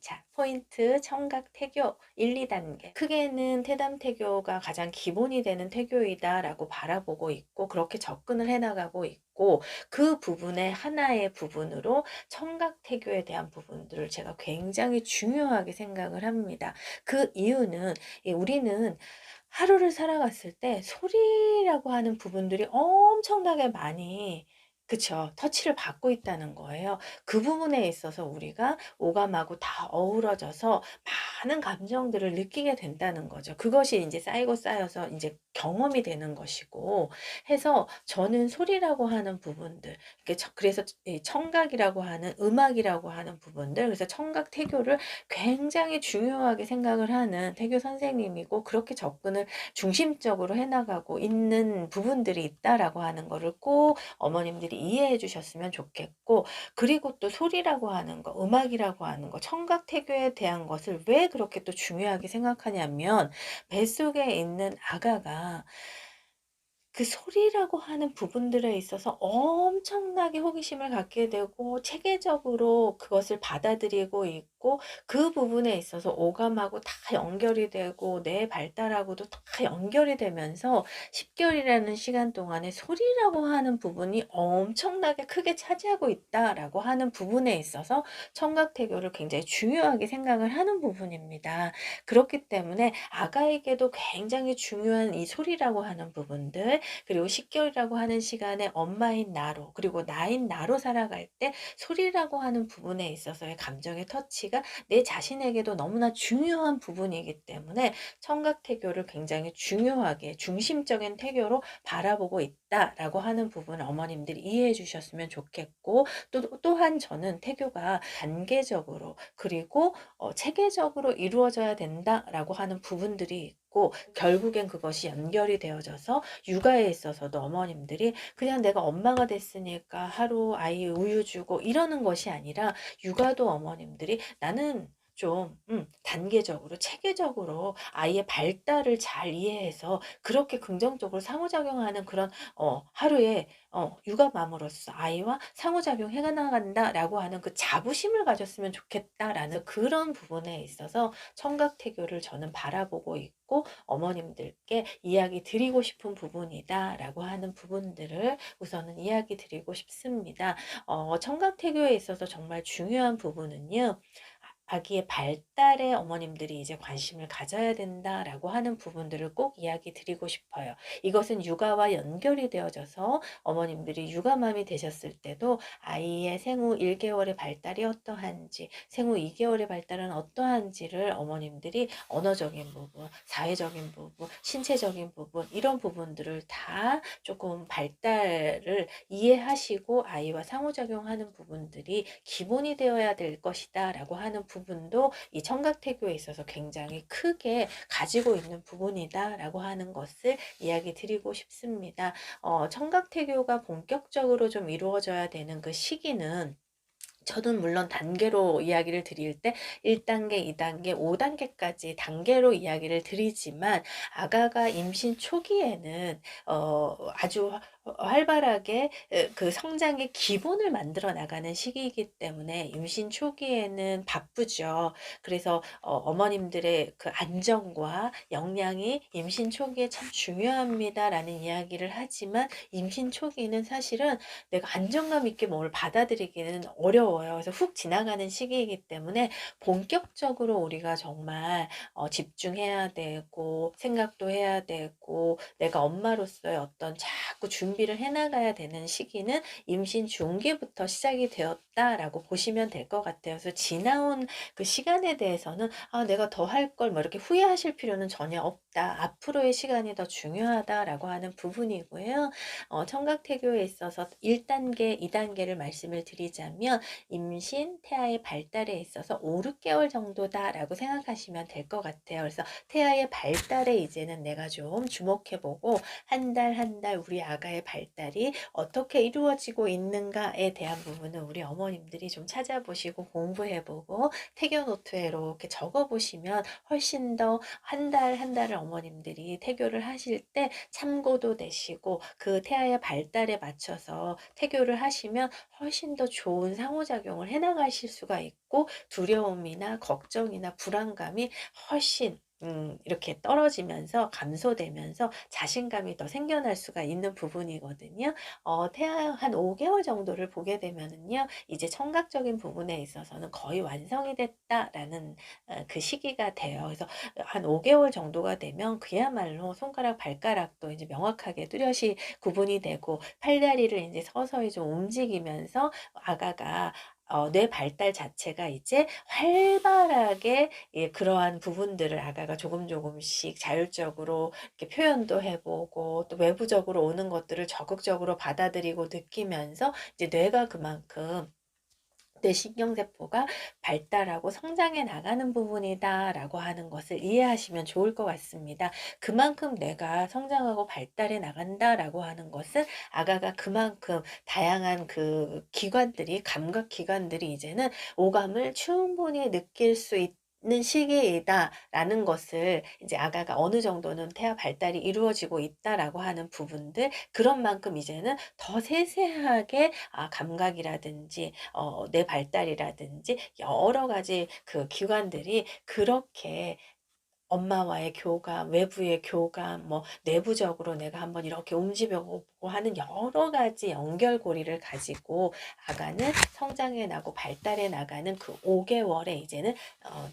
자, 포인트 청각 태교 1, 2단계. 크게는 태담 태교가 가장 기본이 되는 태교이다라고 바라보고 있고 그렇게 접근을 해나가고 있고 그 부분의 하나의 부분으로 청각 태교에 대한 부분들을 제가 굉장히 중요하게 생각을 합니다. 그 이유는 우리는 하루를 살아갔을 때 소리라고 하는 부분들이 엄청나게 많이 그쵸. 터치를 받고 있다는 거예요. 그 부분에 있어서 우리가 오감하고 다 어우러져서 많은 감정들을 느끼게 된다는 거죠. 그것이 인제 쌓이고 쌓여서 인제 경험이 되는 것이고 해서 저는 소리라고 하는 부분들 그래서 이 청각이라고 하는 음악이라고 하는 부분들 그래서 청각 태교를 굉장히 중요하게 생각을 하는 태교 선생님이고 그렇게 접근을 중심적으로 해 나가고 있는 부분들이 있다라고 하는 거를 꼭 어머님들이 이해해 주셨으면 좋겠고 그리고 또 소리라고 하는 거, 음악이라고 하는 거, 청각 태교에 대한 것을 왜 그렇게 또 중요하게 생각하냐면 뱃속에 있는 아가가 그 소리라고 하는 부분들에 있어서 엄청나게 호기심을 갖게 되고 체계적으로 그것을 받아들이고 있고 그 부분에 있어서 오감하고 다 연결이 되고 뇌 발달하고도 다 연결이 되면서 10 개월이라는 시간 동안에 소리라고 하는 부분이 엄청나게 크게 차지하고 있다라고 하는 부분에 있어서 청각태교를 굉장히 중요하게 생각을 하는 부분입니다. 그렇기 때문에 아가에게도 굉장히 중요한 이 소리라고 하는 부분들 그리고 10 개월이라고 하는 시간에 엄마인 나로 그리고 나인 나로 살아갈 때 소리라고 하는 부분에 있어서의 감정의 터치가 내 자신에게도 너무나 중요한 부분이기 때문에 청각 태교를 굉장히 중요하게 중심적인 태교로 바라보고 있다라고 하는 부분을 어머님들이 이해해 주셨으면 좋겠고 또한 저는 태교가 단계적으로 그리고 체계적으로 이루어져야 된다라고 하는 부분들이 있고 결국엔 그것이 연결이 되어져서 육아에 있어서도 어머님들이 그냥 내가 엄마가 됐으니까 하루 아이 우유 주고 이러는 것이 아니라 육아도 어머님들이 나는 좀 단계적으로 체계적으로 아이의 발달을 잘 이해해서 그렇게 긍정적으로 상호작용하는 그런 하루에 육아맘으로서 아이와 상호작용해 나간다라고 하는 그 자부심을 가졌으면 좋겠다라는 그런 부분에 있어서 청각태교를 저는 바라보고 있고 어머님들께 이야기 드리고 싶은 부분이다라고 하는 부분들을 우선은 이야기 드리고 싶습니다. 청각태교에 있어서 정말 중요한 부분은요. 아기의 발달에 어머님들이 이제 관심을 가져야 된다라고 하는 부분들을 꼭 이야기 드리고 싶어요. 이것은 육아와 연결이 되어져서 어머님들이 육아맘이 되셨을 때도 아이의 생후 1 개월의 발달이 어떠한지, 생후 2 개월의 발달은 어떠한지를 어머님들이 언어적인 부분, 사회적인 부분, 신체적인 부분 이런 부분들을 다 조금 발달을 이해하시고 아이와 상호작용하는 부분들이 기본이 되어야 될 것이다라고 하는 부분도 이 청각태교에 있어서 굉장히 크게 가지고 있는 부분이다라고 하는 것을 이야기 드리고 싶습니다. 청각태교가 본격적으로 좀 이루어져야 되는 그 시기는 저는 물론 단계로 이야기를 드릴 때 1 단계, 2 단계, 5 단계까지 단계로 이야기를 드리지만 아가가 임신 초기에는 아주 활발하게 그 성장의 기본을 만들어 나가는 시기이기 때문에 임신 초기에는 바쁘죠. 그래서 어머님들의 그 안정과 영양이 임신 초기에 참 중요합니다라는 이야기를 하지만 임신 초기는 사실은 내가 안정감 있게 뭘 받아들이기는 어려워요. 그래서 훅 지나가는 시기이기 때문에 본격적으로 우리가 정말 집중해야 되고 생각도 해야 되고 내가 엄마로서의 어떤 자꾸 준비를 해 나가야 되는 시기는 임신 중기부터 시작이 되었다라고 보시면 될 것 같아요. 그래서 지나온 그 시간에 대해서는 '아 내가 더 할 걸.' 뭐 이렇게 후회하실 필요는 전혀 없다. '앞으로의 시간이 더 중요하다.'라고 하는 부분이고요. 청각태교에 있어서 1 단계, 2 단계를 말씀을 드리자면 임신, 태아의 발달에 있어서 5-6 개월 정도다라고 생각하시면 될 것 같아요. 그래서 태아의 발달에 이제는 내가 좀 주목해 보고 한 달 한 달 우리 아가의 발달이 어떻게 이루어지고 있는가에 대한 부분은 우리 어머님들이 좀 찾아보시고 공부해보고 태교 노트에 이렇게 적어보시면 훨씬 더 한 달 한 달을 어머님들이 태교를 하실 때 참고도 되시고 그 태아의 발달에 맞춰서 태교를 하시면 훨씬 더 좋은 상호작용을 해나가실 수가 있고 두려움이나 걱정이나 불안감이 훨씬 이렇게 떨어지면서 감소되면서 자신감이 더 생겨날 수가 있는 부분이거든요. 태아 한 5개월 정도를 보게 되면은요, 이제 청각적인 부분에 있어서는 거의 완성이 됐다라는 그 시기가 돼요. 그래서 한 5개월 정도가 되면 그야말로 손가락, 발가락도 이제 명확하게 뚜렷이 구분이 되고 팔다리를 이제 서서히 좀 움직이면서 아가가 뇌 발달 자체가 이제 활발하게 예, 그러한 부분들을 아가가 조금 조금씩 자율적으로 이렇게 표현도 해보고 또 외부적으로 오는 것들을 적극적으로 받아들이고 느끼면서 이제 뇌가 그만큼 뇌신경세포가 발달하고 성장해 나가는 부분이다라고 하는 것을 이해하시면 좋을 것 같습니다. 그만큼 뇌가 성장하고 발달해 나간다라고 하는 것은 아가가 그만큼 다양한 그 기관들이 감각 기관들이 이제는 오감을 충분히 느낄 수 있는 시기이다라는 것을 이제 아가가 어느 정도는 태아 발달이 이루어지고 있다라고 하는 부분들 그런 만큼 이제는 더 세세하게 감각이라든지 뇌 발달이라든지 여러 가지 그 기관들이 그렇게 엄마와의 교감, 외부의 교감, 뭐 내부적으로 내가 한번 이렇게 움직여보고 하는 여러 가지 연결고리를 가지고 아가는 성장해 나고 발달해 나가는 그 5개월에 이제는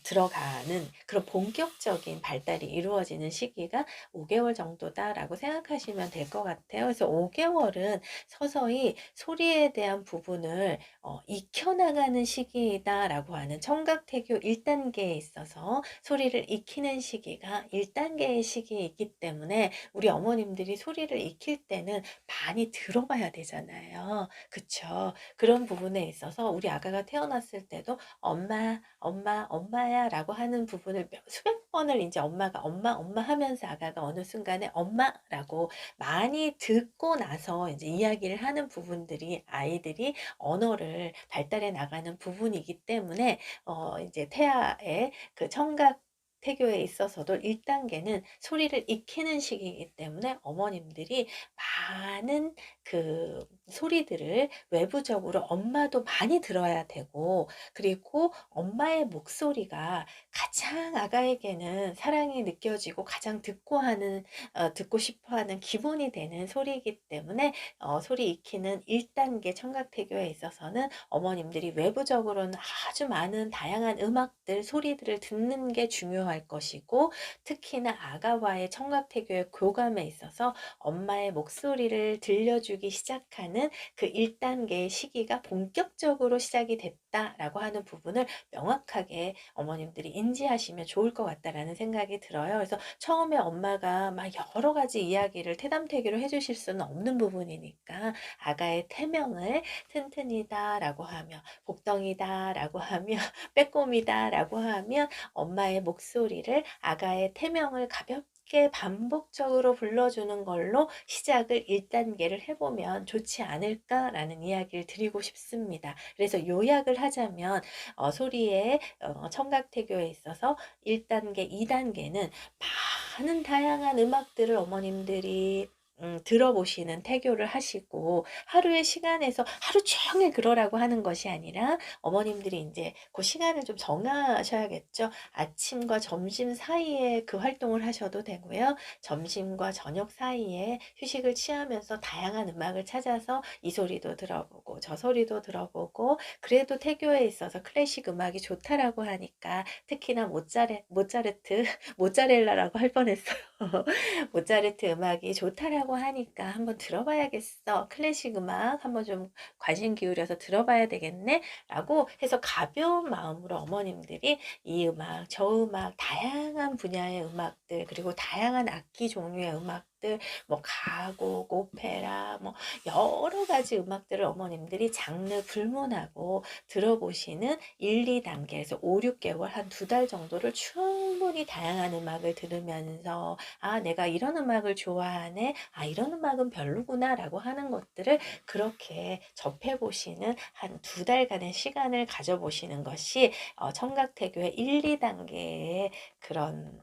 들어가는 그런 본격적인 발달이 이루어지는 시기가 5개월 정도다라고 생각하시면 될 것 같아요. 그래서 5개월은 서서히 소리에 대한 부분을 익혀나가는 시기다라고 하는 청각태교 1단계에 있어서 소리를 익히는 시기가 1단계의 시기이기 때문에 우리 어머님들이 소리를 익힐 때는 많이 들어봐야 되잖아요. 그쵸? 그런 부분에 있어서 우리 아가가 태어났을 때도 엄마, 엄마, 엄마야 라고 하는 부분을 수백 번을 이제 엄마가 엄마, 엄마 하면서 아가가 어느 순간에 엄마라고 많이 듣고 나서 이제 이야기를 하는 부분들이 아이들이 언어를 발달해 나가는 부분이기 때문에 이제 태아의 그 청각 태교에 있어서도 1단계는 소리를 익히는 시기이기 때문에 어머님들이 많은 그 소리들을 외부적으로 엄마도 많이 들어야 되고 그리고 엄마의 목소리가 가장 아가에게는 사랑이 느껴지고 가장 듣고 싶어 하는 기본이 되는 소리이기 때문에 소리 익히는 1단계 청각태교에 있어서는 어머님들이 외부적으로는 아주 많은 다양한 음악들, 소리들을 듣는 게 중요할 것이고 특히나 아가와의 청각태교의 교감에 있어서 엄마의 목소리를 들려주기 시작하는 그 1단계의 시기가 본격적으로 시작이 됐다라고 하는 부분을 명확하게 어머님들이 인지하시면 좋을 것 같다라는 생각이 들어요. 그래서 처음에 엄마가 막 여러 가지 이야기를 태담태교로 해주실 수는 없는 부분이니까 아가의 태명을 튼튼이다 라고 하며 복덩이다 라고 하며 빼꼼이다 라고 하면 엄마의 목소리를 아가의 태명을 가볍게 반복적으로 불러주는 걸로 시작을 1단계를 해보면 좋지 않을까라는 이야기를 드리고 싶습니다. 그래서 요약을 하자면 소리의 청각태교에 있어서 1단계, 2단계는 많은 다양한 음악들을 어머님들이 들어보시는 태교를 하시고 하루의 시간에서 하루 종일 그러라고 하는 것이 아니라 어머님들이 이제 그 시간을 좀 정하셔야겠죠. 아침과 점심 사이에 그 활동을 하셔도 되고요. 점심과 저녁 사이에 휴식을 취하면서 다양한 음악을 찾아서 이 소리도 들어보고 저 소리도 들어보고 그래도 태교에 있어서 클래식 음악이 좋다라고 하니까 특히나 모차르트 모짜렐라라고 할 뻔했어요. 모차르트 음악이 좋다라고 하니까 한번 들어봐야겠어. 클래식 음악 한번 좀 관심 기울여서 들어봐야 되겠네. 라고 해서 가벼운 마음으로 어머님들이 이 음악, 저 음악, 다양한 분야의 음악들, 그리고 다양한 악기 종류의 음악들, 뭐 가곡, 오페라, 뭐 여러 가지 음악들을 어머님들이 장르 불문하고 들어보시는 1, 2단계에서 5, 6개월 한 2달 정도를 충분히 충분히 다양한 음악을 들으면서 '아 내가 이런 음악을 좋아하네. 아 이런 음악은 별로구나.'라고 하는 것들을 그렇게 접해 보시는 한 2달간의 시간을 가져 보시는 것이 청각태교의 1-2 단계의 그런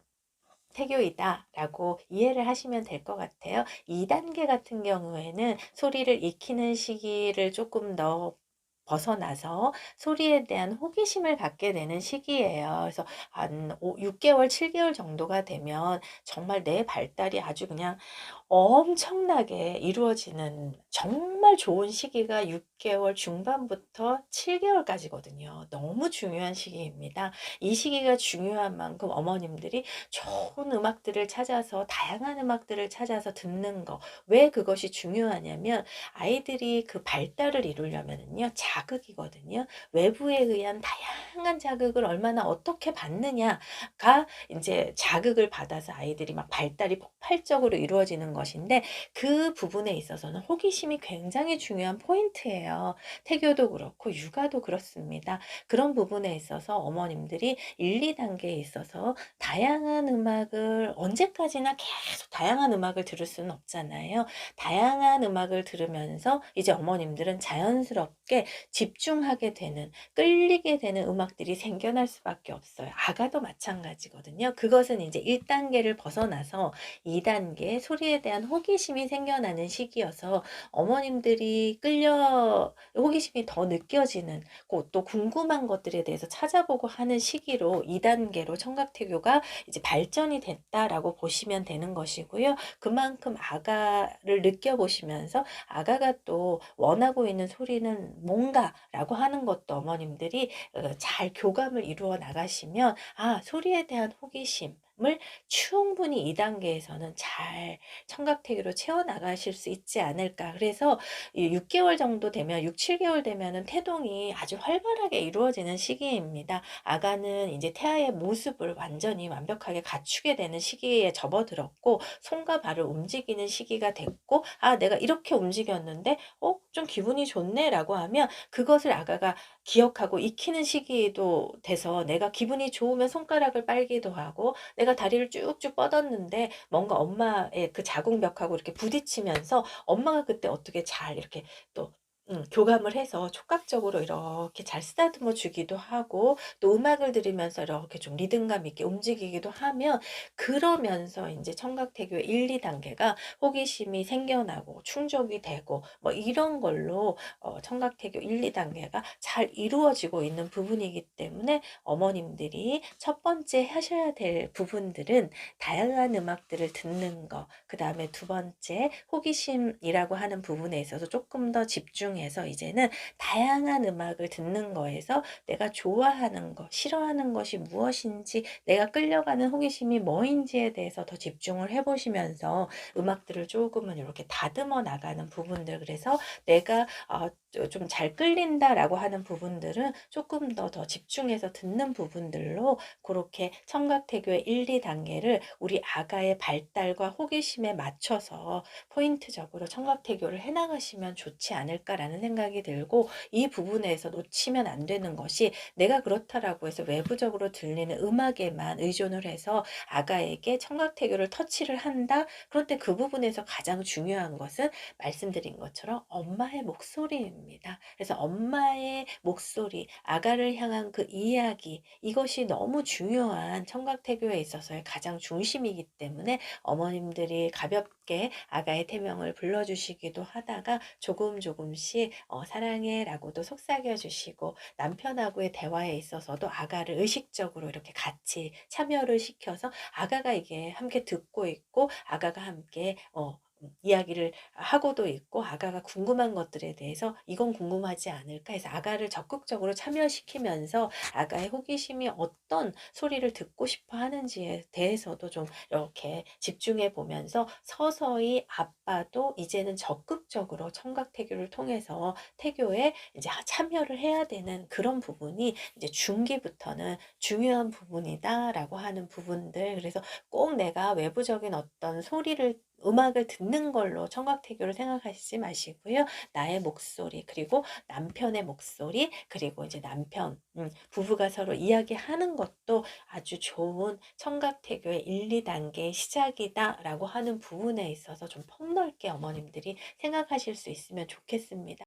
태교이다라고 이해를 하시면 될 것 같아요. 2 단계 같은 경우에는 소리를 익히는 시기를 조금 더 벗어나서 소리에 대한 호기심을 갖게 되는 시기예요. 그래서 한 6 개월, 7 개월 정도가 되면 정말 내 발달이 아주 그냥 엄청나게 이루어지는 정말 좋은 시기가 6 개월 중반부터 7 개월까지거든요. 너무 중요한 시기입니다. 이 시기가 중요한 만큼 어머님들이 좋은 음악들을 찾아서 다양한 음악들을 찾아서 듣는 거. 왜 그것이 중요하냐면 아이들이 그 발달을 이루려면은요 자극이거든요. 외부에 의한 다양한 자극을 얼마나 어떻게 받느냐가 인제 자극을 받아서 아이들이 막 발달이 폭발적으로 이루어지는 것인데 그 부분에 있어서는 호기심이 굉장히 중요한 포인트예요. 태교도 그렇고 육아도 그렇습니다. 그런 부분에 있어서 어머님들이 1-2 단계에 있어서 다양한 음악을 언제까지나 계속 다양한 음악을 들을 수는 없잖아요. 다양한 음악을 들으면서 이제 어머님들은 자연스럽게 집중하게 되는, 끌리게 되는 음악들이 생겨날 수밖에 없어요. 아가도 마찬가지거든요. 그것은 이제 1 단계를 벗어나서 2 단계 소리에 대한 호기심이 생겨나는 시기여서 어머님들이 호기심이 더 느껴지는 또 궁금한 것들에 대해서 찾아보고 하는 시기로 2 단계로 청각태교가 이제 발전이 됐다라고 보시면 되는 것이고요. 그만큼 아가를 느껴보시면서 아가가 또 원하고 있는 소리는 뭔가라고 하는 것도 어머님들이 잘 교감을 이루어 나가시면 소리에 대한 호기심을 충분히 2 단계에서는 잘 청각태교로 채워나가실 수 있지 않을까. 그래서 이 6 개월 정도 되면 6-7 개월 되면은 태동이 아주 활발하게 이루어지는 시기입니다. 아가는 이제 태아의 모습을 완전히 완벽하게 갖추게 되는 시기에 접어들었고 손과 발을 움직이는 시기가 됐고 '아 내가 이렇게 움직였는데 좀 기분이 좋네.'라고 하면 그것을 아가가 기억하고 익히는 시기도 돼서 내가 기분이 좋으면 손가락을 빨기도 하고 내가 다리를 쭉쭉 뻗었는데 뭔가 엄마의 그 자궁벽하고 이렇게 부딪히면서 엄마가 그때 어떻게 잘 이렇게 또 교감을 해서 촉각적으로 이렇게 잘 쓰다듬어 주기도 하고 또 음악을 들으면서 이렇게 좀 리듬감 있게 움직이기도 하면 그러면서 인제 청각태교의 1-2 단계가 호기심이 생겨나고 충족이 되고 뭐 이런 걸로 청각태교 1-2 단계가 잘 이루어지고 있는 부분이기 때문에 어머님들이 첫 번째 하셔야 될 부분들은 다양한 음악들을 듣는 거, 그다음에 두 번째 호기심이라고 하는 부분에 있어서 쪼끔 더 집중해서 이제는 다양한 음악을 듣는 거에서 내가 좋아하는 것, 싫어하는 것이 무엇인지, 내가 끌려가는 호기심이 뭐인지에 대해서 더 집중을 해 보시면서 음악들을 조금은 이렇게 다듬어 나가는 부분들, 그래서 내가 좀 잘 끌린다라고 하는 부분들은 조금 더 집중해서 듣는 부분들로 고렇게 청각태교의 1-2 단계를 우리 아가의 발달과 호기심에 맞춰서 포인트적으로 청각태교를 해 나가시면 좋지 않을까라는 생각이 들고, 이 부분에서 놓치면 안 되는 것이 내가 그렇다라고 해서 외부적으로 들리는 음악에만 의존을 해서 아가에게 청각태교를 터치를 한다. 그런데 그 부분에서 가장 중요한 것은 말씀드린 것처럼 엄마의 목소리입니다. 그래서 엄마의 목소리, 아가를 향한 그 이야기, 이것이 너무 중요한 청각태교에 있어서의 가장 중심이기 때문에 어머님들이 가볍게 아가의 태명을 불러주시기도 하다가 조금씩 사랑해라고도 속삭여 주시고, 남편하고의 대화에 있어서도 아가를 의식적으로 이렇게 같이 참여를 시켜서 아가가 이게 함께 듣고 있고 아가가 함께 이야기를 하고도 있고, 아가가 궁금한 것들에 대해서 '이건 궁금하지 않을까?' 해서 아가를 적극적으로 참여시키면서 아가의 호기심이 어떤 소리를 듣고 싶어 하는지에 대해서도 좀 이렇게 집중해 보면서 서서히 아빠도 이제는 적극적으로 청각태교를 통해서 태교에 이제 참여를 해야 되는 그런 부분이 이제 중기부터는 중요한 부분이다라고 하는 부분들. 그래서 꼭 내가 외부적인 어떤 소리를 음악을 듣는 걸로 청각태교를 생각하시지 마시고요. 나의 목소리, 그리고 남편의 목소리, 그리고 이제 남편, 부부가 서로 이야기하는 것도 아주 좋은 청각태교의 1, 2단계의 시작이다라고 하는 부분에 있어서 좀 폭넓게 어머님들이 생각하실 수 있으면 좋겠습니다.